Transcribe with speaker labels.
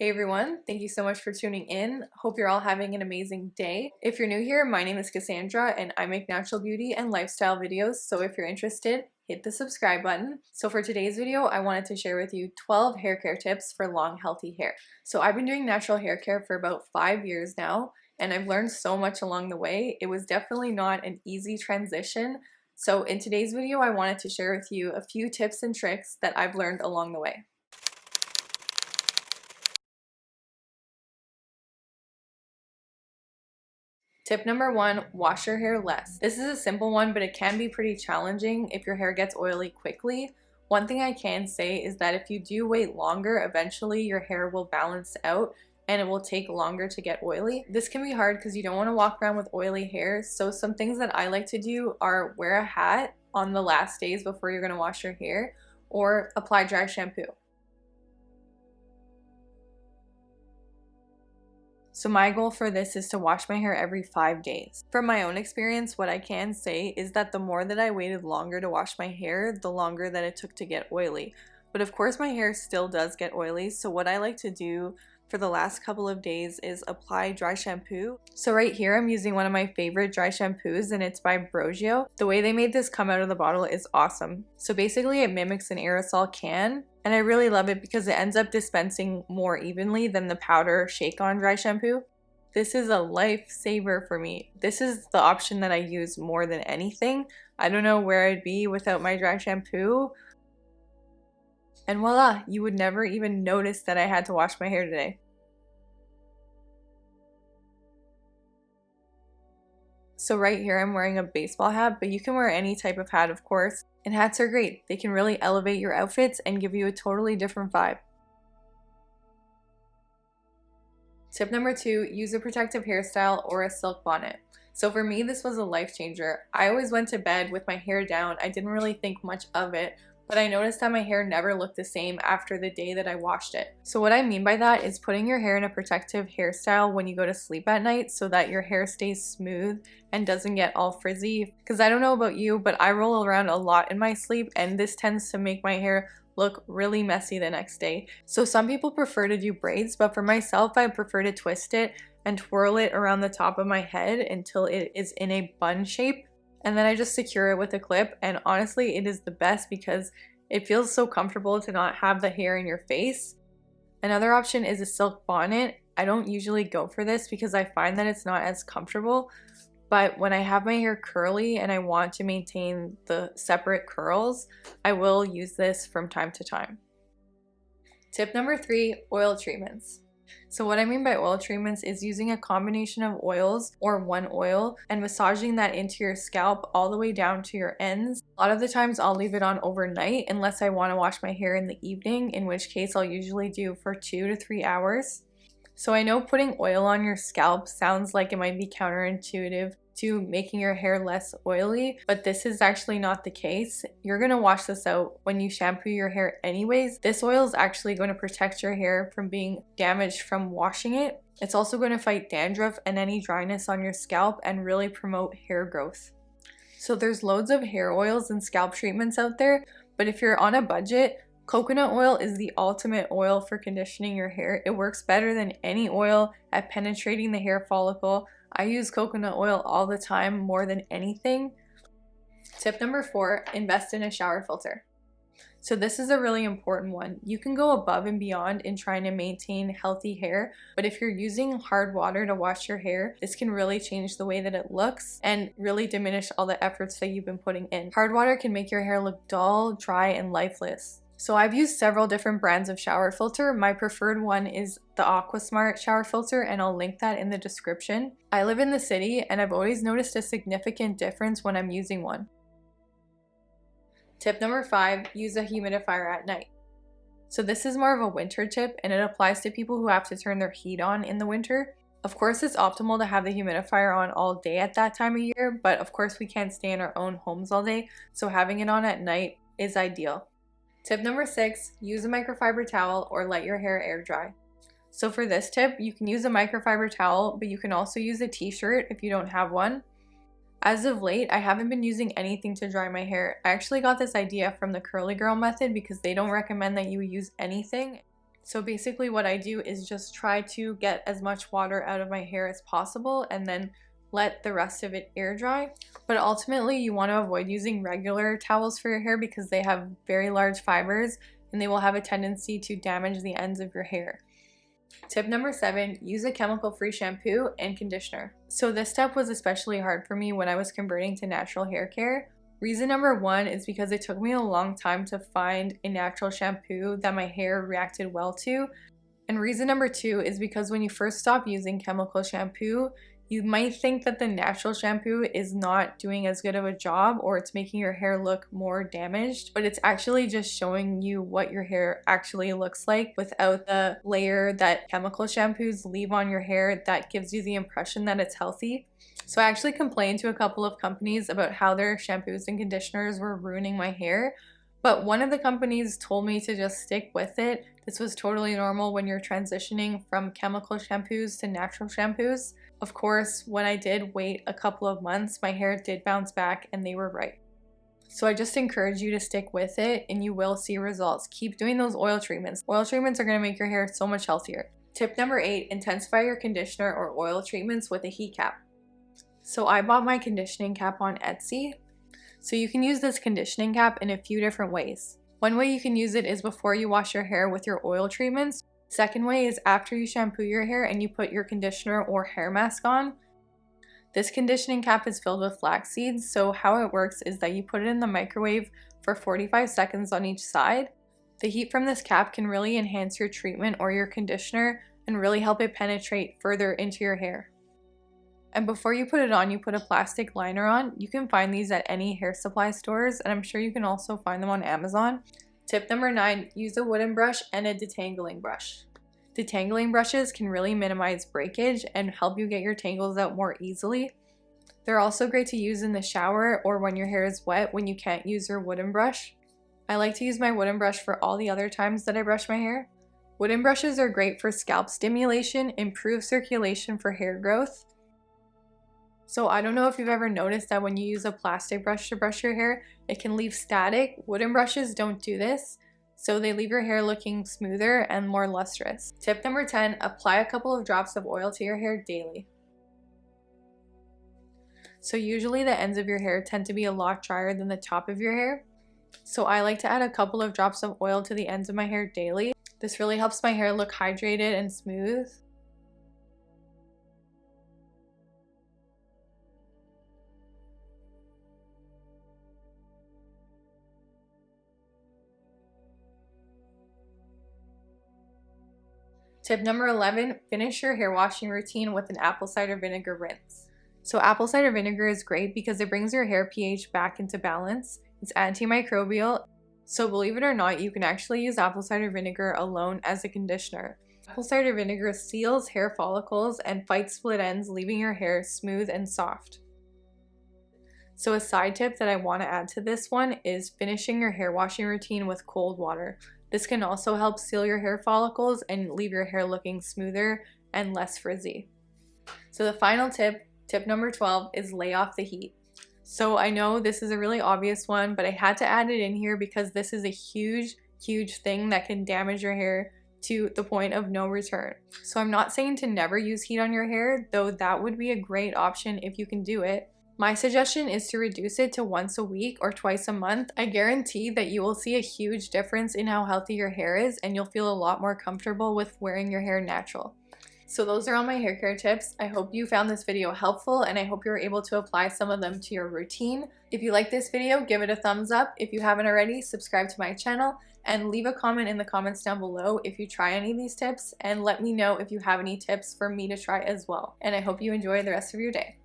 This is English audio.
Speaker 1: Hey everyone, thank you so much for tuning in. Hope you're all having an amazing day. If you're new here, my name is Cassandra and I make natural beauty and lifestyle videos, so if you're interested, hit the subscribe button. So for today's video, I wanted to share with you 12 hair care tips for long, healthy hair. So I've been doing natural hair care for about 5 years now, and I've learned so much along the way. It was definitely not an easy transition. So in today's video, I wanted to share with you a few tips and tricks that I've learned along the way. Tip number 1, wash your hair less. This is a simple one, but it can be pretty challenging if your hair gets oily quickly. One thing I can say is that if you do wait longer, eventually your hair will balance out and it will take longer to get oily. This can be hard because you don't want to walk around with oily hair. So some things that I like to do are wear a hat on the last days before you're going to wash your hair, or apply dry shampoo. So my goal for this is to wash my hair every 5 days. From my own experience, what I can say is that the more that I waited longer to wash my hair, the longer that it took to get oily. But of course my hair still does get oily, so what I like to do for the last couple of days is apply dry shampoo. So right here I'm using one of my favorite dry shampoos, and it's by Brogio. The way they made this come out of the bottle is awesome. So basically it mimics an aerosol can, and I really love it because it ends up dispensing more evenly than the powder shake-on dry shampoo. This is a lifesaver for me. This is the option that I use more than anything. I don't know where I'd be without my dry shampoo. And voila, you would never even notice that I had to wash my hair today. So right here I'm wearing a baseball hat, but you can wear any type of hat, of course. And hats are great. They can really elevate your outfits and give you a totally different vibe. Tip number 2, use a protective hairstyle or a silk bonnet. So for me, this was a life changer. I always went to bed with my hair down. I didn't really think much of it, but I noticed that my hair never looked the same after the day that I washed it. So what I mean by that is putting your hair in a protective hairstyle when you go to sleep at night so that your hair stays smooth and doesn't get all frizzy. Because I don't know about you, but I roll around a lot in my sleep, and this tends to make my hair look really messy the next day. So some people prefer to do braids, but for myself, I prefer to twist it and twirl it around the top of my head until it is in a bun shape. And then I just secure it with a clip, and honestly it is the best because it feels so comfortable to not have the hair in your face. Another option is a silk bonnet. I don't usually go for this because I find that it's not as comfortable, but when I have my hair curly and I want to maintain the separate curls, I will use this from time to time. Tip number 3, oil treatments. So what I mean by oil treatments is using a combination of oils or one oil and massaging that into your scalp all the way down to your ends. A lot of the times I'll leave it on overnight unless I want to wash my hair in the evening, in which case I'll usually do for 2 to 3 hours. So I know putting oil on your scalp sounds like it might be counterintuitive to making your hair less oily, but this is actually not the case. You're going to wash this out when you shampoo your hair anyways. This oil is actually going to protect your hair from being damaged from washing it. It's also going to fight dandruff and any dryness on your scalp and really promote hair growth. So there's loads of hair oils and scalp treatments out there, but if you're on a budget, coconut oil is the ultimate oil for conditioning your hair. It works better than any oil at penetrating the hair follicle. I use coconut oil all the time, more than anything. Tip number 4, invest in a shower filter. So this is a really important one. You can go above and beyond in trying to maintain healthy hair, but if you're using hard water to wash your hair, this can really change the way that it looks and really diminish all the efforts that you've been putting in. Hard water can make your hair look dull, dry, and lifeless. So I've used several different brands of shower filter. My preferred one is the AquaSmart shower filter, and I'll link that in the description. I live in the city and I've always noticed a significant difference when I'm using one. Tip number 5, use a humidifier at night. So this is more of a winter tip, and it applies to people who have to turn their heat on in the winter. Of course, it's optimal to have the humidifier on all day at that time of year, but of course we can't stay in our own homes all day, so having it on at night is ideal. Tip number 6, use a microfiber towel or let your hair air dry. So for this tip, you can use a microfiber towel, but you can also use a t-shirt if you don't have one. As of late, I haven't been using anything to dry my hair. I actually got this idea from the curly girl method because they don't recommend that you use anything. So basically what I do is just try to get as much water out of my hair as possible and then let the rest of it air dry. But ultimately you want to avoid using regular towels for your hair because they have very large fibers and they will have a tendency to damage the ends of your hair. Tip number 7, use a chemical-free shampoo and conditioner. So this step was especially hard for me when I was converting to natural hair care. Reason number 1 is because it took me a long time to find a natural shampoo that my hair reacted well to. And reason number 2 is because when you first stop using chemical shampoo, you might think that the natural shampoo is not doing as good of a job or it's making your hair look more damaged, but it's actually just showing you what your hair actually looks like without the layer that chemical shampoos leave on your hair that gives you the impression that it's healthy. So I actually complained to a couple of companies about how their shampoos and conditioners were ruining my hair, but one of the companies told me to just stick with it. This was totally normal when you're transitioning from chemical shampoos to natural shampoos. Of course, when I did wait a couple of months, my hair did bounce back and they were right. So I just encourage you to stick with it and you will see results. Keep doing those oil treatments. Oil treatments are going to make your hair so much healthier. Tip number 8, intensify your conditioner or oil treatments with a heat cap. So I bought my conditioning cap on Etsy. So you can use this conditioning cap in a few different ways. One way you can use it is before you wash your hair with your oil treatments. Second way is after you shampoo your hair and you put your conditioner or hair mask on. This conditioning cap is filled with flax seeds, so how it works is that you put it in the microwave for 45 seconds on each side. The heat from this cap can really enhance your treatment or your conditioner and really help it penetrate further into your hair. And before you put it on, you put a plastic liner on. You can find these at any hair supply stores, and I'm sure you can also find them on Amazon. Tip number 9, use a wooden brush and a detangling brush. Detangling brushes can really minimize breakage and help you get your tangles out more easily. They're also great to use in the shower or when your hair is wet when you can't use your wooden brush. I like to use my wooden brush for all the other times that I brush my hair. Wooden brushes are great for scalp stimulation, improve circulation for hair growth. So I don't know if you've ever noticed that when you use a plastic brush to brush your hair, it can leave static. Wooden brushes don't do this, so they leave your hair looking smoother and more lustrous. Tip number 10, apply a couple of drops of oil to your hair daily. So usually the ends of your hair tend to be a lot drier than the top of your hair. So I like to add a couple of drops of oil to the ends of my hair daily. This really helps my hair look hydrated and smooth. Tip number 11, finish your hair washing routine with an apple cider vinegar rinse. So apple cider vinegar is great because it brings your hair pH back into balance. It's antimicrobial. So believe it or not, you can actually use apple cider vinegar alone as a conditioner. Apple cider vinegar seals hair follicles and fights split ends, leaving your hair smooth and soft. So a side tip that I want to add to this one is finishing your hair washing routine with cold water. This can also help seal your hair follicles and leave your hair looking smoother and less frizzy. So the final tip, tip number 12, is lay off the heat. So I know this is a really obvious one, but I had to add it in here because this is a huge thing that can damage your hair to the point of no return. So I'm not saying to never use heat on your hair, though that would be a great option if you can do it. My suggestion is to reduce it to once a week or twice a month. I guarantee that you will see a huge difference in how healthy your hair is and you'll feel a lot more comfortable with wearing your hair natural. So those are all my hair care tips. I hope you found this video helpful and I hope you were able to apply some of them to your routine. If you like this video, give it a thumbs up. If you haven't already, subscribe to my channel and leave a comment in the comments down below if you try any of these tips, and let me know if you have any tips for me to try as well. And I hope you enjoy the rest of your day.